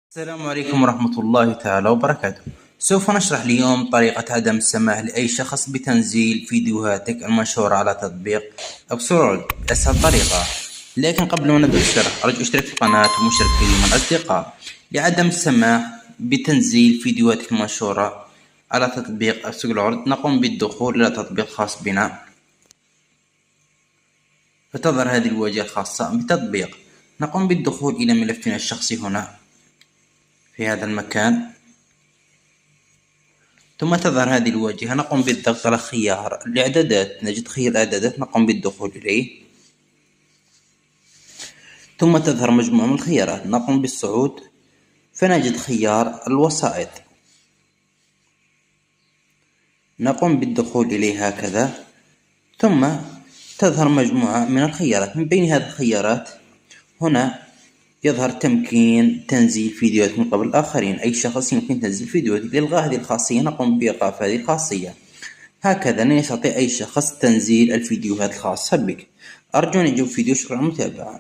السلام عليكم ورحمة الله تعالى وبركاته. سوف نشرح اليوم طريقة عدم السماح لأي شخص بتنزيل فيديوهاتك المنشورة على تطبيق أبسولود بأسهل طريقة. لكن قبل ما نبدأ الشرح أرجو اشتراك في القناة ومشاركة مع الأصدقاء. لعدم السماح بتنزيل فيديوهاتك المنشورة على تطبيق أبسولود نقوم بالدخول إلى تطبيق خاص بنا، فتظهر هذه الواجهة الخاصة بتطبيق. نقوم بالدخول إلى ملفنا الشخصي هنا في هذا المكان، ثم تظهر هذه الواجهة. نقوم بالضغط على خيار الإعدادات، نجد خيار الإعدادات نقوم بالدخول إليه، ثم تظهر مجموعة من الخيارات. نقوم بالصعود فنجد خيار الوسائط، نقوم بالدخول إليه هكذا، ثم تظهر مجموعة من الخيارات. من بين هذه الخيارات هنا يظهر تمكين تنزيل فيديوهات من قبل الآخرين. أي شخص يمكن تنزيل فيديوهات. لإلغاء هذه الخاصية نقوم بإيقاف هذه الخاصية. هكذا لن يستطيع أي شخص تنزيل الفيديوهات الخاصة بك. أرجو أن يعجبك الفيديو. شكرا على المتابعة.